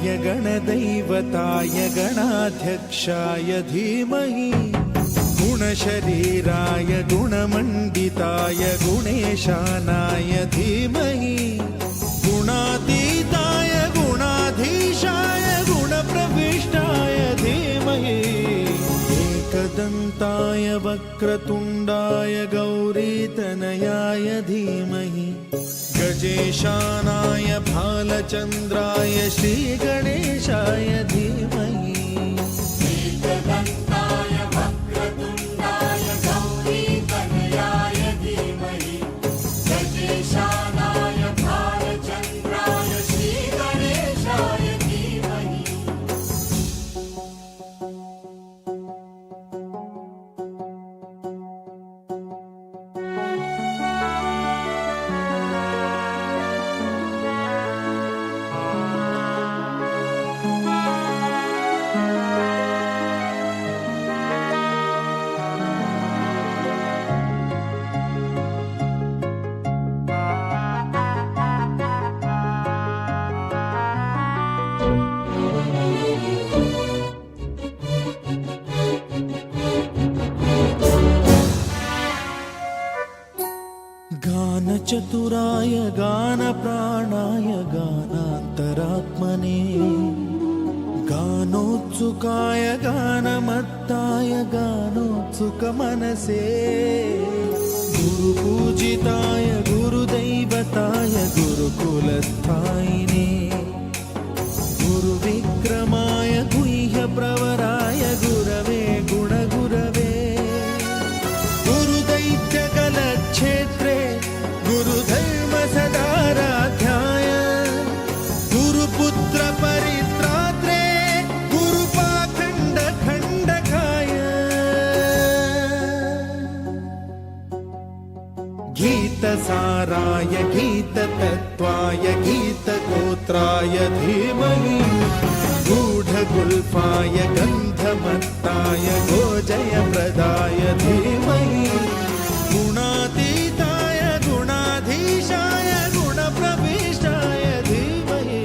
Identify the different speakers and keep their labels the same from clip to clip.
Speaker 1: गणाधिपतये गणदैवताय गणाध्यक्षाय धीमहि गुणशरीराय गुणमण्डिताय गुणेशानाय धीमहि गुणातीताय गुणाधीशाय गुणप्रविष्टाय धीमहि एकदन्ताय वक्रतुण्डाय गौरीतनयाय धीमहि गजेशानाय भालचन्द्राय श्रीगणेशाय धीमहि
Speaker 2: एकदन्ताय वक्रतुण्डाय गौरीतनयाय धीमहि गजेशानाय भालचन्द्राय श्रीगणेशाय धीमहि
Speaker 1: गानचतुराय गानप्राणाय गानान्तरात्मने गानोत्सुकाय गानमत्ताय गानोत्सुकमनसे गुरुपूजिताय गुरुदैवताय गुरुकुलस्थायिने गुरुविक्रमाय गुह्यप्रवराय गुरवे गुणगुरवे गुरुदैत्यकलक्षेत्रे गुरुधर्मसदाराध्याय गुरुपुत्रपरित्रात्रे गुरुपाखण्डखण्डकाय गीतसाराय गीततत्त्वाय गीतगोत्राय धीमहि गूढगुल्फाय गन्धमत्ताय गोजयप्रदाय धीमहि गुणातीताय गुणाधीशाय गुणप्रविष्टाय धीमहि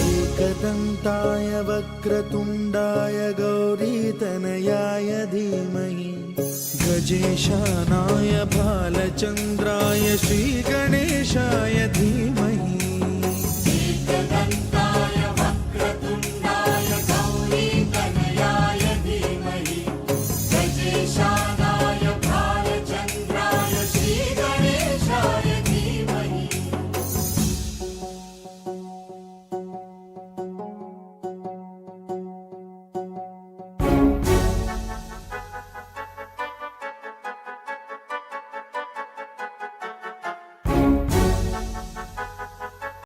Speaker 1: एकदन्ताय वक्रतुण्डाय गौरीतनयाय धीमहि गजेशानाय भालचन्द्राय श्रीगणेशाय